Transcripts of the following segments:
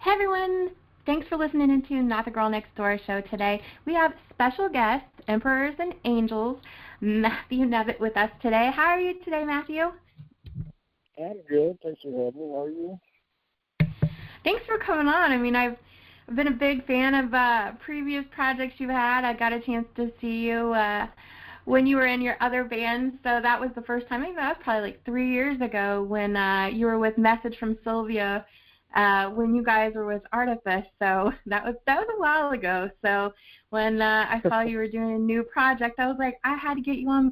Hey everyone! Thanks for listening into Not the Girl Next Door show today. We have special guest, Emperors and Angels, Matthew Nevitt with us today. How are you today, Matthew? I'm good. Thanks for having me. How are you? Thanks for coming on. I mean, I've been a big fan of previous projects you've had. I got a chance to see you when you were in your other band, so that was the first time. I think that was probably like 3 years ago when you were with Message from Sylvia. When you guys were with Artifice, so that was a while ago. So when I saw you were doing a new project, I was like, I had to get you on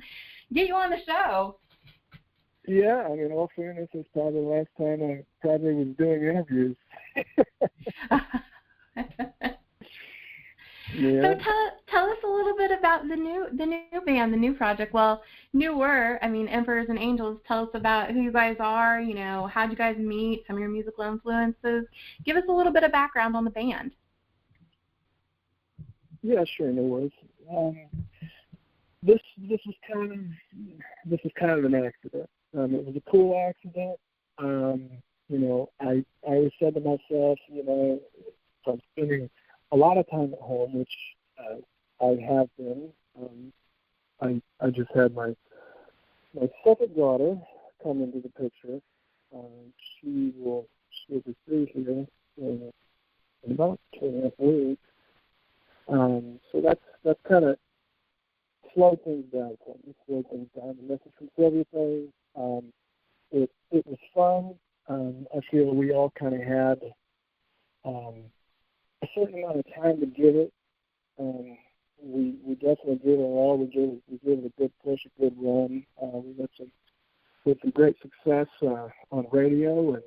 the show. Yeah, I mean, all fairness, it's probably the last time I probably was doing interviews. Yeah. So tell us a little bit about the new band, the new project. Well, newer. I mean, Emperors and Angels. Tell us about who you guys are. You know, how'd you guys meet? Some of your musical influences. Give us a little bit of background on the band. Yeah, sure, no worries. This is kind of an accident. It was a cool accident. I always said to myself, I'm spending a lot of time at home, which I have been. I just had my second daughter come into the picture. She will be 3 here in about 2.5 weeks. So that's kind of slowed things down for me. Slowed things down. The Message from Sylvia thing. It was fun. I feel we all kind of had a certain amount of time to give it. We definitely did it all. We gave it a good push, a good run. We had some great success on radio and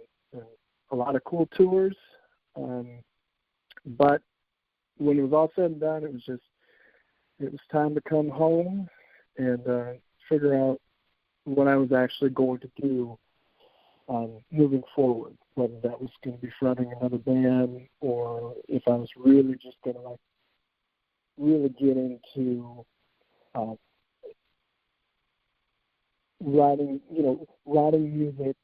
a lot of cool tours. But when it was all said and done, it was time to come home and figure out what I was actually going to do moving forward, whether that was going to be fronting another band or if I was really just going to really get into writing music,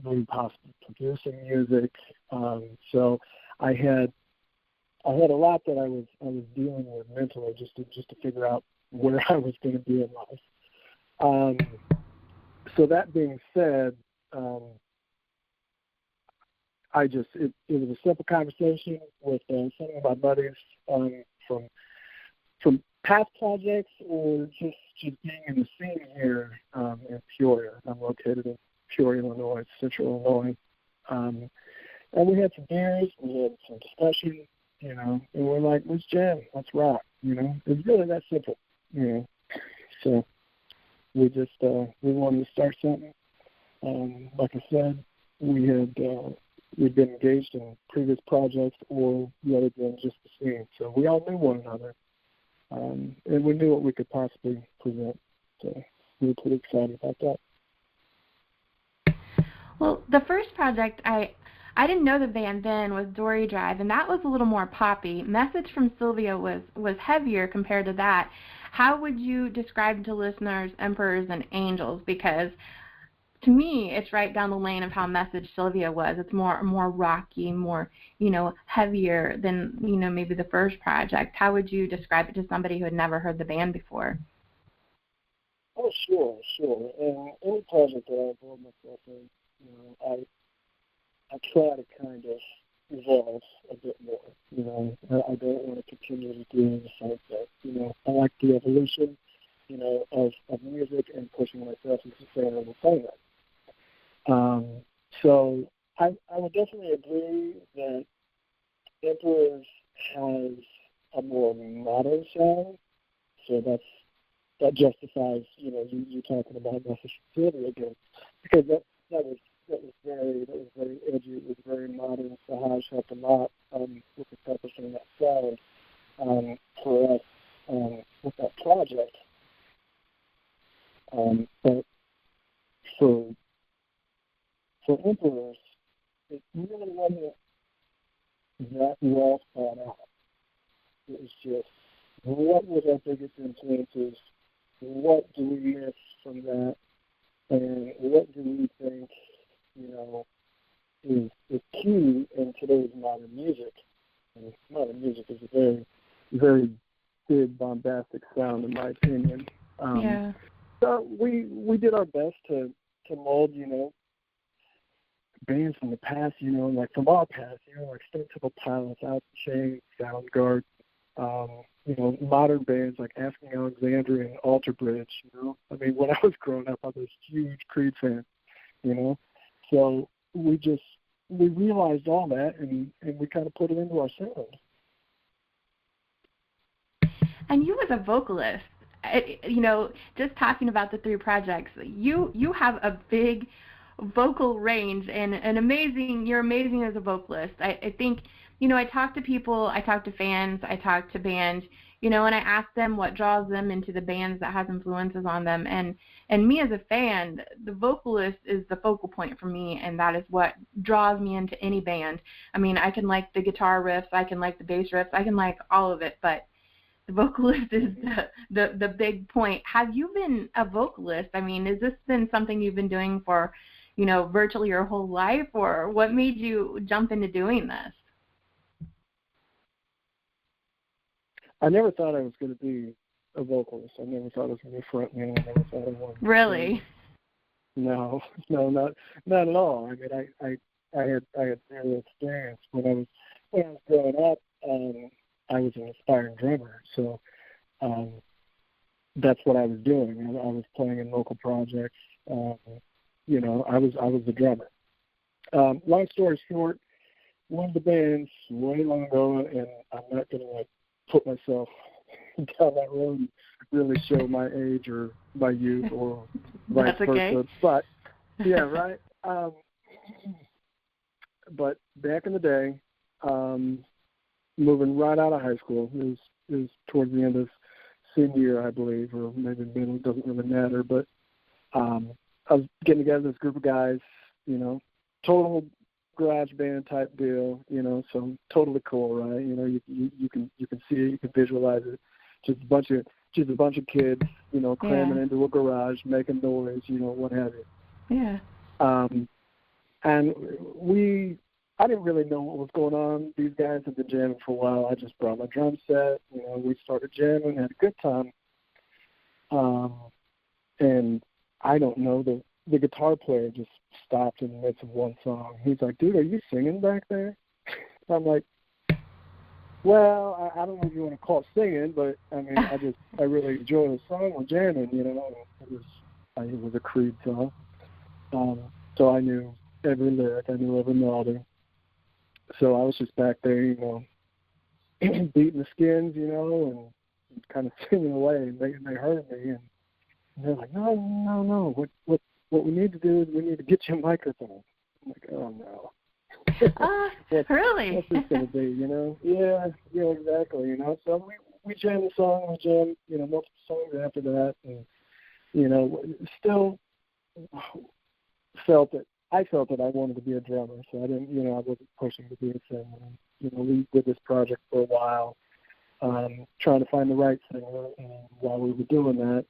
maybe possibly producing music. So I had a lot that I was dealing with mentally just to figure out where I was going to be in life. So that being said, it was a simple conversation with some of my buddies from past projects or just being in the scene here in Peoria. I'm located in Peoria, Illinois, Central Illinois. And we had some beers, we had some discussion, and we're like, let's jam, let's rock, It's really that simple, So we just we wanted to start something. Like I said, we'd been engaged in previous projects or rather than just the scene. So we all knew one another. And we knew what we could possibly present. So we were pretty excited about that. Well, the first project, I didn't know the band then, was Dory Drive, and that was a little more poppy. Message from Sylvia was heavier compared to that. How would you describe to listeners Emperors and Angels? Because to me, it's right down the lane of how Message Sylvia was. It's more rocky, more, heavier than, maybe the first project. How would you describe it to somebody who had never heard the band before? Oh, sure. Any project that I involve myself in, I try to kind of evolve a bit more. I don't want to continue to do the same thing. I like the evolution, of music and pushing myself into sustainable songwriting. So I would definitely agree that Emperors has a more modern sound. So that justifies, you talking about Message from Sylvia again, because that was very edgy. It was very modern. Sahaj helped a lot with establishing that sound for us with that project. But for Emperors, it really wasn't that well thought out. It was just, what were our biggest influences? What do we miss from that? And what do we think, is key in today's modern music. And modern music is a very, very big, bombastic sound, in my opinion. Yeah. So we did our best to mold, bands from the past, like from our past, like Stone Temple Pilots, Alice in Chains, Soundgarden, modern bands like Asking Alexandria and Alter Bridge, I mean, when I was growing up, I was a huge Creed fan, So we realized all that and we kind of put it into our sound. And you as a vocalist, just talking about the three projects, you have a big vocal range and you're amazing as a vocalist. I think, I talk to people, I talk to fans, I talk to bands, and I ask them what draws them into the bands that has influences on them. And me as a fan, the vocalist is the focal point for me, and that is what draws me into any band. I mean, I can like the guitar riffs, I can like the bass riffs, I can like all of it, but the vocalist is the big point. Have you been a vocalist? I mean, has this been something you've been doing for, virtually your whole life, or what made you jump into doing this? I never thought I was going to be a vocalist. I never thought I was going to be a frontman. I never thought I wanted to. Really? No, not at all. I mean, I had zero experience when I was growing up. I was an aspiring drummer, so that's what I was doing. I was playing in local projects. I was the drummer. Long story short, one of the bands way long ago, and I'm not going to put myself down that road and really show my age or my youth or vice versa. Okay. But yeah, right. But back in the day, moving right out of high school, it was towards the end of senior year, I believe, or maybe middle, it doesn't really matter. But I was getting together with this group of guys, total garage band type deal, so totally cool, right? You can see it, you can visualize it. Just a bunch of kids, cramming into a garage, making noise, what have you. Yeah. And I didn't really know what was going on. These guys had been jamming for a while. I just brought my drum set. We started jamming, had a good time. And I don't know, the guitar player just stopped in the midst of one song. He's like, "Dude, are you singing back there?" I'm like, "Well, I don't know if you want to call it singing, but I mean, I really enjoy the song. We're jamming, It was a Creed song, so I knew every lyric, I knew every melody. So I was just back there, beating the skins, and kind of singing away. And they heard me, and they're like, "No. What we need to do is we need to get you a microphone." I'm like, "Oh no." Really? What's this going to be? Yeah, exactly. So we jammed the song, we jammed, multiple songs after that, and still I felt that I wanted to be a drummer, so I didn't, I wasn't pushing to be a singer. We did this project for a while, trying to find the right singer, and while we were doing that,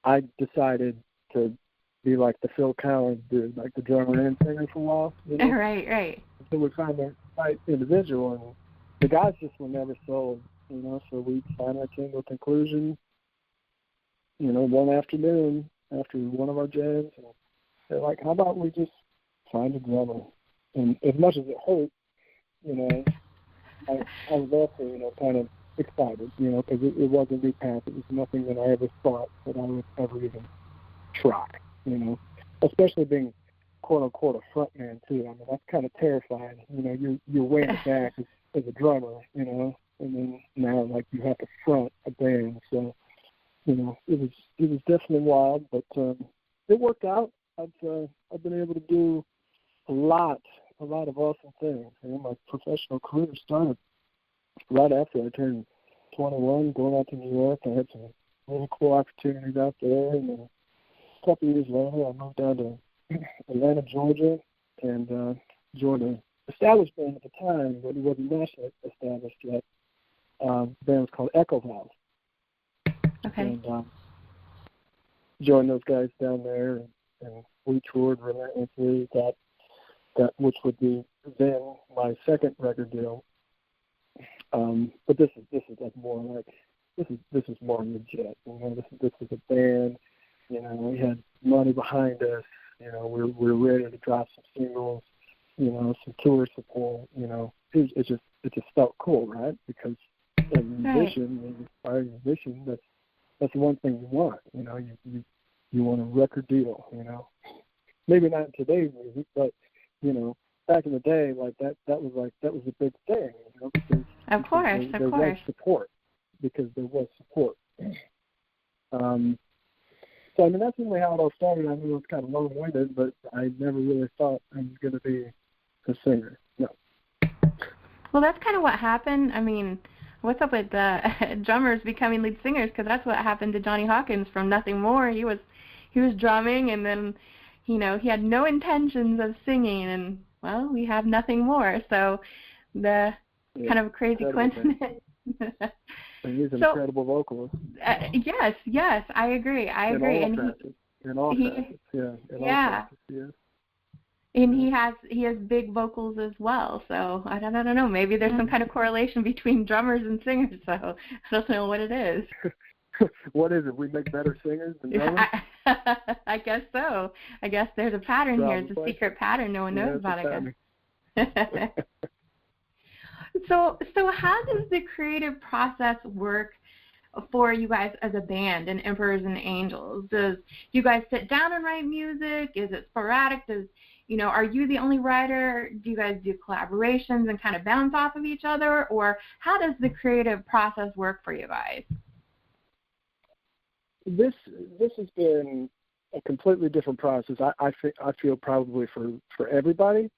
I decided to be like the Phil Collins did, like the drummer and singer for a while. Right. So we found the right individual, and the guys just were never sold, so we finally came to a conclusion, one afternoon after one of our jams, and they're like, "How about we just find a drummer?" And as much as it hurt, I was also, kind of excited, because it wasn't new path. It was nothing that I ever thought that I would ever even try, especially being quote unquote a front man too. I mean, that's kind of terrifying. You're way in the back as a drummer, and then now like you have to front a band. So, it was definitely wild, but it worked out. I've been able to do a lot of awesome things. My professional career started right after I turned 21, going out to New York. I had some really cool opportunities out there, and then a couple of years later, I moved down to Atlanta, Georgia, and joined an established band at the time, but it wasn't nationally established yet. The band was called Echo Valve. Okay. And joined those guys down there, and we toured relentlessly, got that which would be then my second record deal. But this is like more like this is more legit. You know, this is a band. You know, we had money behind us. You know, we're ready to drop some singles. You know, some tour support. You know, it just felt cool, right? Because as a musician, an aspiring musician, that's the one thing you want. You know, you want a record deal. You know, maybe not in today's music, but you know, back in the day, like that was a big thing. You know, because there was support. Because there was support. So, I mean, that's really how it all started. I mean, it was kind of long-winded, but I never really thought I was going to be a singer. No. Well, that's kind of what happened. I mean, what's up with drummers becoming lead singers? Because that's what happened to Johnny Hawkins from Nothing More. He was drumming, and then, you know, he had no intentions of singing, and, well, we have Nothing More. So the kind of crazy coincidence. And he's an incredible vocalist. Yes, I agree. In all facets, yes. And he has big vocals as well. So I don't know. Maybe there's some kind of correlation between drummers and singers. So I don't know what it is. What is it? We make better singers than drummers? I guess so. I guess there's a pattern here. It's a secret pattern no one knows about, I guess. So how does the creative process work for you guys as a band in Emperors and Angels? Do you guys sit down and write music? Is it sporadic? Are you the only writer? Do you guys do collaborations and kind of bounce off of each other? Or how does the creative process work for you guys? This has been a completely different process. I feel probably for everybody.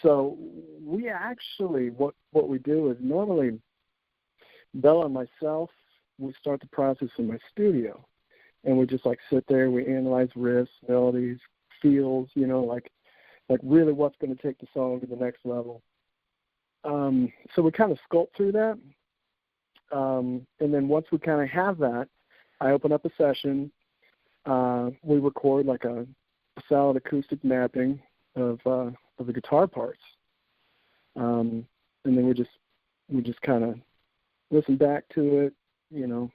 So we actually, what we do is normally Bella and myself, we start the process in my studio, and we just like sit there, we analyze riffs, melodies, feels, you know, like really what's going to take the song to the next level. So we kind of sculpt through that, and then once we kind of have that, I open up a session. We record like a solid acoustic mapping of the guitar parts, and then we just kind of listen back to it, you know,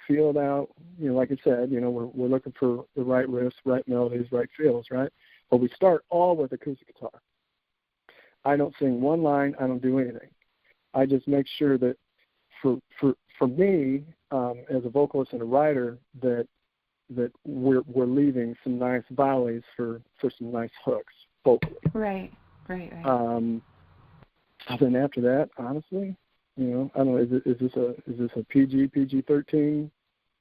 feel it out. You know, like I said, you know, we're looking for the right riffs, right melodies, right feels, right? But we start all with acoustic guitar. I don't sing one line. I don't do anything. I just make sure that for me as a vocalist and a writer that we're leaving some nice volleys for some nice hooks vocally. Right. So then after that, honestly, you know, I don't know. Is this a PG-13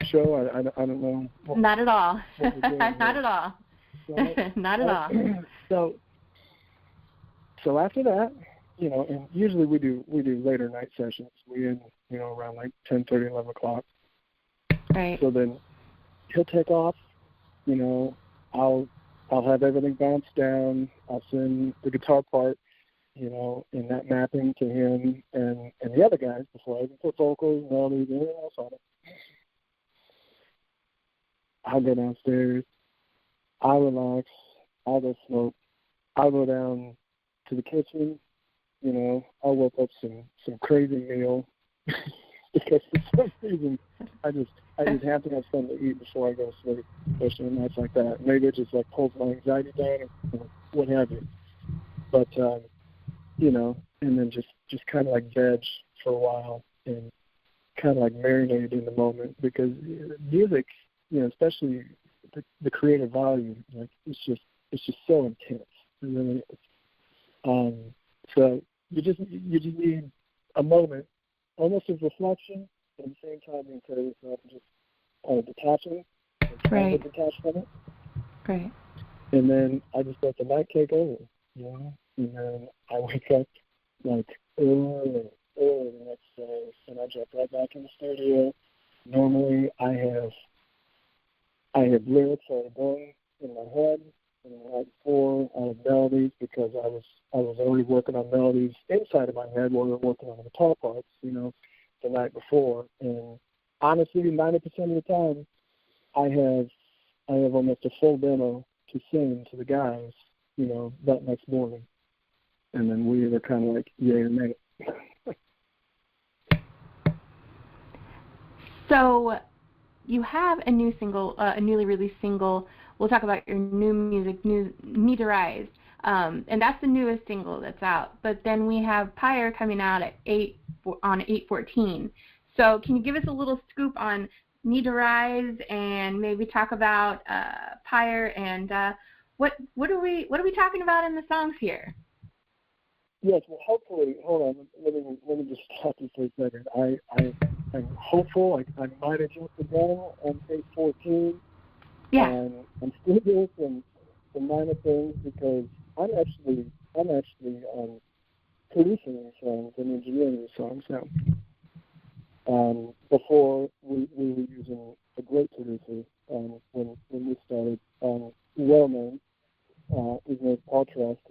show? I don't know. Not at all. Not at all. Right? Not at all. So after that, you know, and usually we do later night sessions. We end, you know, around like 10:30, 11 o'clock. Right. So then he'll take off. You know, I'll have everything bounced down. I'll send the guitar part, you know, in that mapping to him and the other guys before I even put vocals, melodies, anything else on it. I'll go downstairs. I'll relax. I'll go smoke. I'll go down to the kitchen. You know, I'll whip up some crazy meal because for some reason I just have to have something to eat before I go to sleep, especially on nights like that. Maybe it just like pulls my anxiety down or what have you. But you know, and then just kind of like veg for a while and kind of like marinate in the moment because music, you know, especially the creative value, like it's just so intense. It really is. So you just need a moment, almost of reflection, but at the same time you can yourself just detaching, right? Detach from it, right? And then I just let the night take over, you know, and then I wake up like early the next day, and I jump right back in the studio. Normally I have lyrics already done in my head. And the night before, I had melodies because I was already working on melodies inside of my head while we were working on the guitar parts, you know, the night before. And honestly, 90% of the time, I have almost a full demo to sing to the guys, that next morning. And then we were kind of like, yay or nay. So you have a new single, a newly released single. We'll talk about your new music, Need to Rise. And that's the newest single that's out. But then we have Pyre coming out at 8/14. So can you give us a little scoop on Need to Rise and maybe talk about Pyre and what are we talking about in the songs here? Yes, well, hopefully, hold on, let me just stop you for a second. I'm hopeful. I might have jumped the gun on 8/14. Yeah. And I'm still doing some minor things because I'm actually producing these songs and engineering these songs now. Before we were using a great producer when we started, well-known, his name is Paul Trust.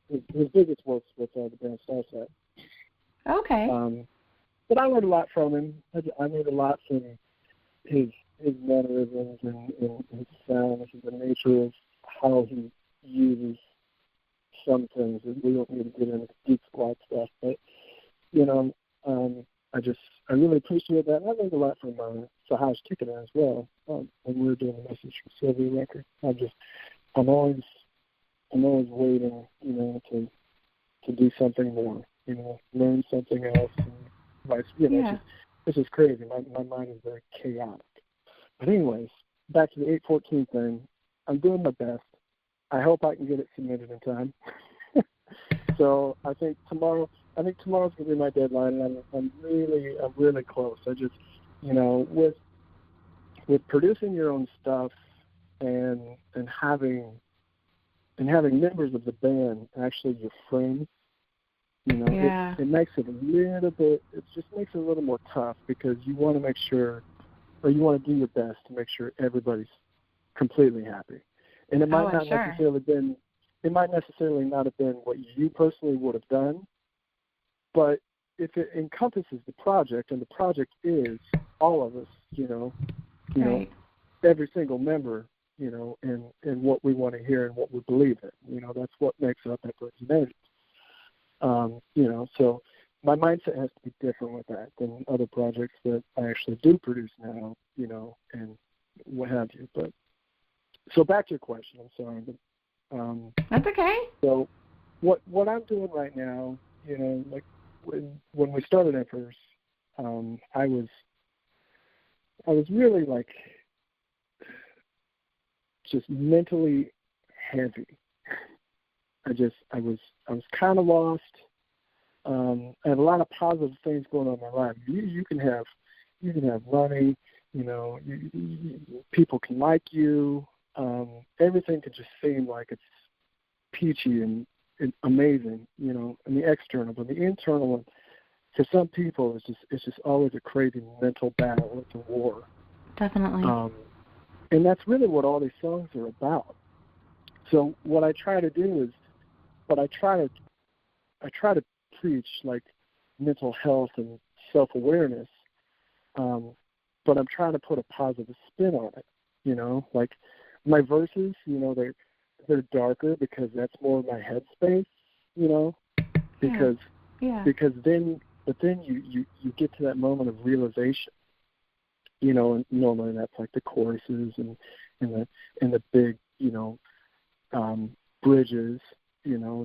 His biggest works with the band Starset. Okay. But I learned a lot from him. I learned a lot from his mannerisms and his sound, and the nature of how he uses some things. We don't need to get into deep squad stuff, but I really appreciate that. And I learned a lot from Sahaj Ticketer as well when we were doing the Message from Sylvia record. I'm always waiting, to do something more, learn something else, and vice. It's just crazy. My mind is very chaotic. But anyways, back to the 8/14 thing. I'm doing my best. I hope I can get it submitted in time. So I think tomorrow's gonna be my deadline, and I'm really close. I just, with producing your own stuff and having members of the band actually your friends, it makes it a little bit. It just makes it a little more tough because you want to make sure, or you want to do your best to make sure everybody's completely happy. And it might not necessarily not have been what you personally would have done, but if it encompasses the project, and the project is all of us, Right. every single member, and what we want to hear and what we believe in, that's what makes up Epilepsy Management. So my mindset has to be different with that than other projects that I actually do produce now, and what have you. But so back to your question, I'm sorry, but that's okay. So what I'm doing right now, like when we started Emperors, I was really like just mentally heavy. I was kind of lost. I had a lot of positive things going on in my life. You can have money, people can like you. Everything could just seem like it's peachy and amazing, in the external, but the internal, for some people, it's just always a crazy mental battle. It's a war. Definitely. And that's really what all these songs are about. So what I try to do is, I try to preach like mental health and self-awareness, but I'm trying to put a positive spin on it. Like my verses, they're darker because that's more of my headspace, because then you get to that moment of realization, and normally that's like the choruses and the big, bridges,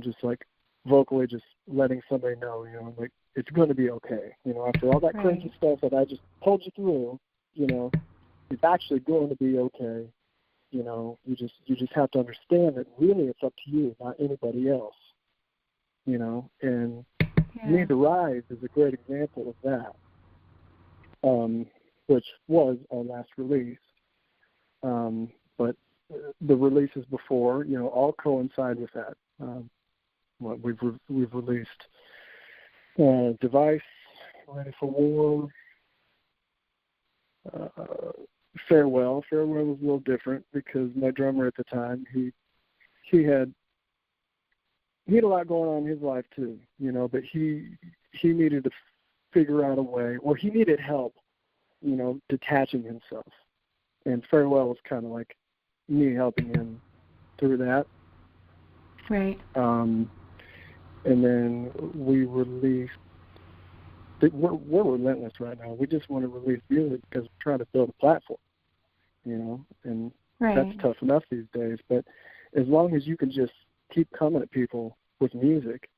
just like vocally just letting somebody know, like it's going to be okay. After all that crazy stuff that I just told you through, it's actually going to be okay. You just have to understand that really it's up to you, not anybody else. And Need to Rise is a great example of that, which was our last release. But the releases before, all coincide with that. We've released Device, Ready for War, Farewell. Farewell was a little different because my drummer at the time, he had a lot going on in his life too, but he needed to figure out a way, or he needed help, detaching himself. And Farewell was kind of like me helping him through that. Right. And then we released. We're relentless right now. We just want to release music because we're trying to build a platform, and Right. that's tough enough these days. But as long as you can just keep coming at people with music,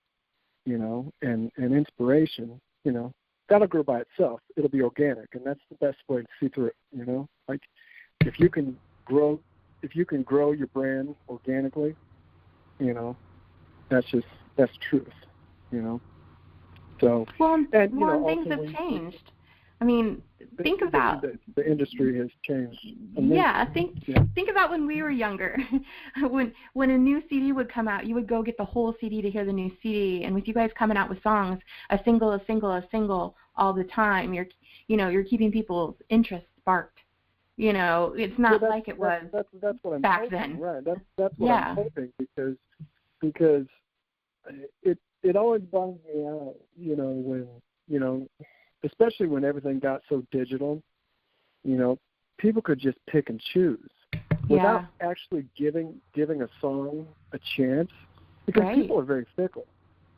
and inspiration, that'll grow by itself. It'll be organic, and that's the best way to see through it. Like if you can grow your brand organically, that's truth, So, well, and things have changed. I mean, think about the industry has changed. Think about when we were younger. when a new CD would come out, you would go get the whole CD to hear the new CD. And with you guys coming out with songs, a single all the time, you're keeping people's interest sparked. It's not like it was that's what I'm back hoping, then. Right. That's what I'm hoping because it always bums me out, when especially when everything got so digital, people could just pick and choose without actually giving a song a chance, because people are very fickle,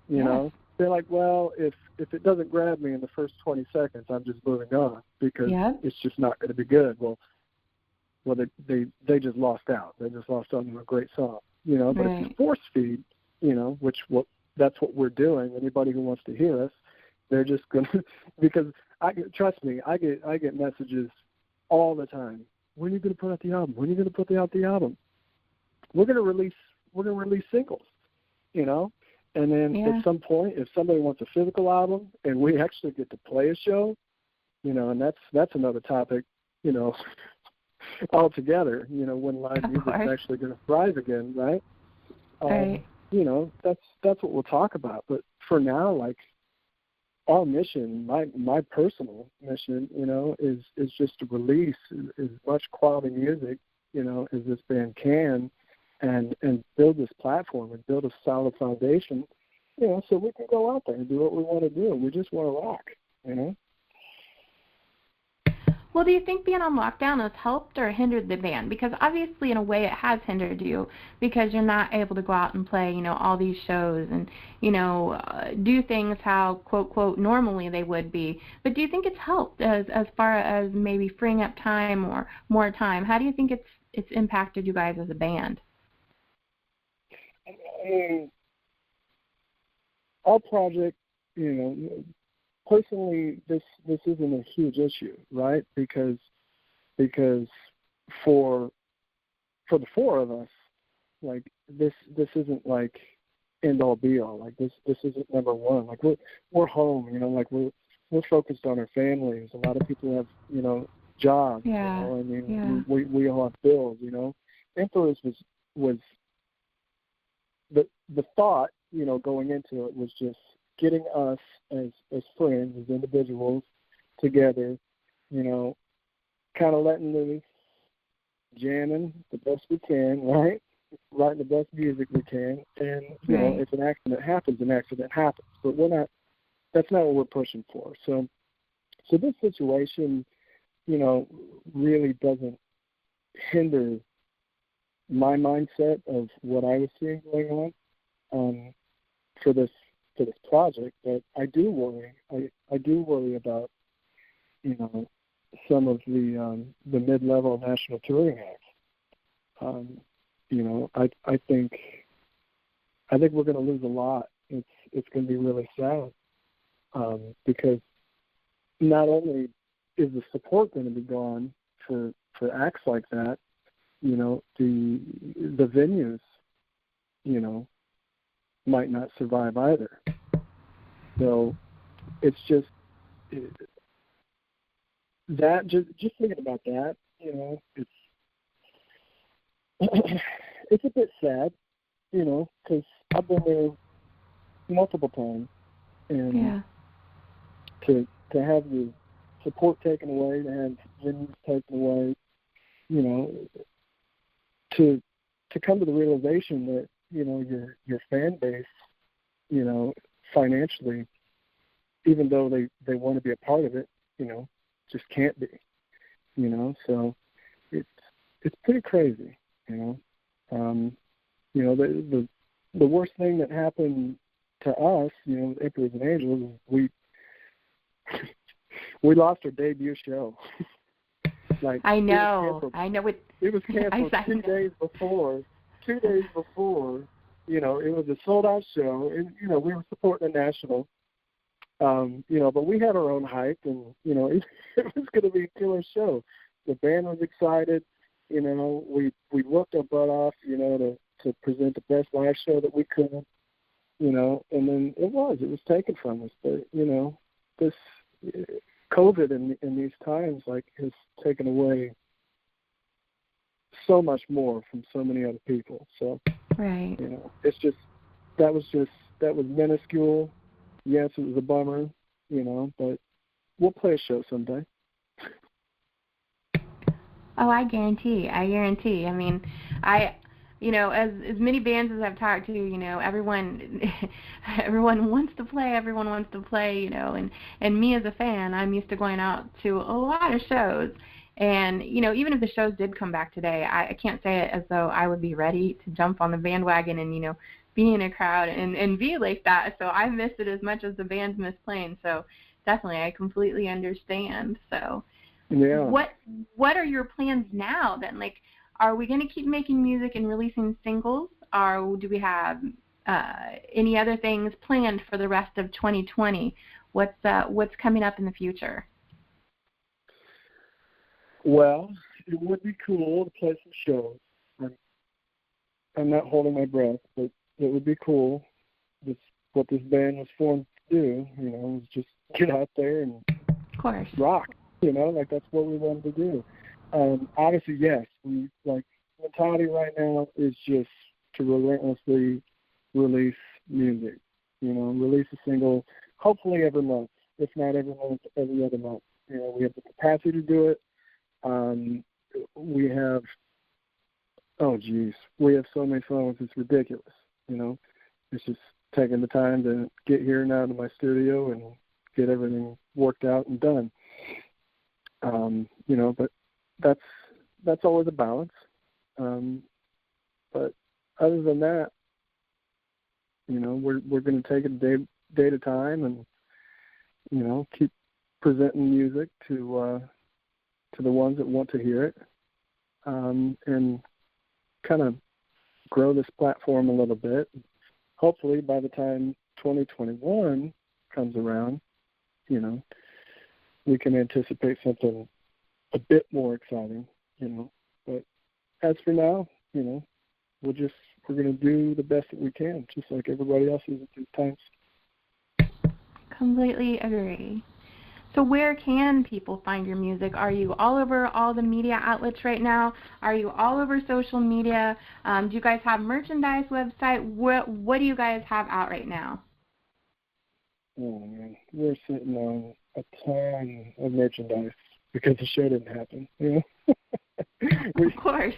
They're like, well, if it doesn't grab me in the first 20 seconds, I'm just moving on because it's just not going to be good. Well, they just lost out. They just lost out on a great song, But if you force feed, that's what we're doing. Anybody who wants to hear us, they're just going to, because trust me, I get messages all the time. When are you going to put out the album? When are you going to put out the album? We're going to release singles, And then at some point, if somebody wants a physical album and we actually get to play a show, and that's another topic, altogether, when live music is actually going to thrive again, right? Right. That's what we'll talk about. But for now, like, our mission, my personal mission, is just to release as much quality music, as this band can, and build this platform and build a solid foundation, so we can go out there and do what we want to do. We just want to rock, Well, do you think being on lockdown has helped or hindered the band? Because obviously, in a way, it has hindered you because you're not able to go out and play, all these shows and, do things how, quote, quote, normally they would be. But do you think it's helped as far as maybe freeing up time or more time? How do you think it's impacted you guys as a band? Our project, personally, this isn't a huge issue, right? Because for the four of us, like this isn't like end all be all. Like this isn't number one. Like we're home, like we're focused on our families. A lot of people have jobs. We all have bills. Emperors was the thought, going into it was just getting us as friends, as individuals together, kind of letting loose, jamming the best we can, right? Writing the best music we can, and if an accident happens, But that's not what we're pushing for. So this situation, really doesn't hinder my mindset of what I was seeing going on for this project. But I do worry. I do worry about some of the mid-level national touring acts. I think we're going to lose a lot. It's going to be really sad because not only is the support going to be gone for acts like that, the venues, might not survive either. So it's just that. Just thinking about that, it's it's a bit sad, because I've been there multiple times, and to have the support taken away, to have venues taken away, to come to the realization that your fan base, financially, even though they want to be a part of it, just can't be, so it's pretty crazy, You know, the worst thing that happened to us, you know, Emperors and Angels, is we lost our debut show. Like, I know. It was canceled 2 days before. 2 days before, you know, it was a sold-out show, and, you know, we were supporting the National. You know, but we had our own hype, and, you know, it was going to be a killer show. The band was excited. You know, we worked our butt off, you know, to present the best live show that we could, you know, and then it was taken from us. But, you know, this COVID in these times, like, has taken away so much more from so many other people. So, right. You know, that was minuscule. Yes, it was a bummer, you know, but we'll play a show someday. Oh, I guarantee. I mean, you know, as many bands as I've talked to, you know, everyone wants to play, you know, and me as a fan, I'm used to going out to a lot of shows. And, you know, even if the shows did come back today, I can't say it as though I would be ready to jump on the bandwagon and, you know, be in a crowd and be like that. So I miss it as much as the bands miss playing. So definitely, I completely understand. So yeah. What are your plans now then? Like, are we going to keep making music and releasing singles, or do we have any other things planned for the rest of 2020? What's coming up in the future? Well, it would be cool to play some shows. I'm not holding my breath, but it would be cool. That's what this band was formed to do, you know, was just get out there and of course rock, you know, like that's what we wanted to do. Obviously, yes, we like mentality right now is just to relentlessly release music, you know, release a single, hopefully every month, if not every month, every other month. You know, we have the capacity to do it. We have so many songs, it's ridiculous, you know. It's just taking the time to get here and out of my studio and get everything worked out and done. You know, but that's always a balance. But other than that, you know, we're going to take it day at a time and, you know, keep presenting music to the ones that want to hear it, and kind of grow this platform a little bit. Hopefully by the time 2021 comes around, you know, we can anticipate something a bit more exciting, you know. But as for now, you know, we're going to do the best that we can, just like everybody else is at these times. Completely agree. So where can people find your music? Are you all over all the media outlets right now? Are you all over social media? Do you guys have merchandise website? What do you guys have out right now? Oh, man. We're sitting on a ton of merchandise because the show didn't happen, you know? Of course.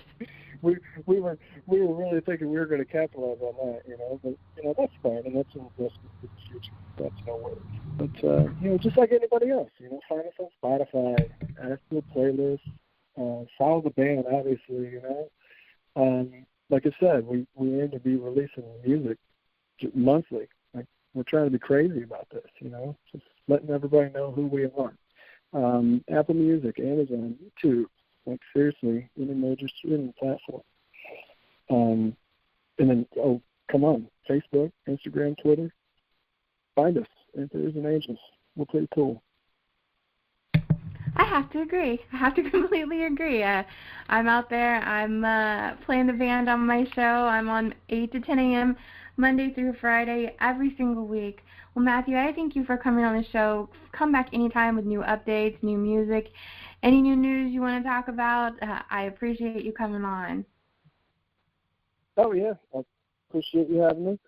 We were really thinking we were going to capitalize on that, you know, but, you know, that's fine, and that's an investment for the future. That's no worries. But, you know, just like anybody else, you know, find us on Spotify, add us to a playlist, follow the band, obviously, you know. Like I said, we aim to be releasing music monthly. Like, we're trying to be crazy about this, you know, just letting everybody know who we are. Apple Music, Amazon, YouTube. Like, seriously, any major streaming platform. And then, come on, Facebook, Instagram, Twitter. Find us, Emperors and Angels. We're pretty cool. I have to agree. I have to completely agree. I'm out there. I'm playing the band on my show. I'm on 8 to 10 a.m. Monday through Friday, every single week. Well, Matthew, I thank you for coming on the show. Come back anytime with new updates, new music, any new news you want to talk about. I appreciate you coming on. Oh, yeah. I appreciate you having me.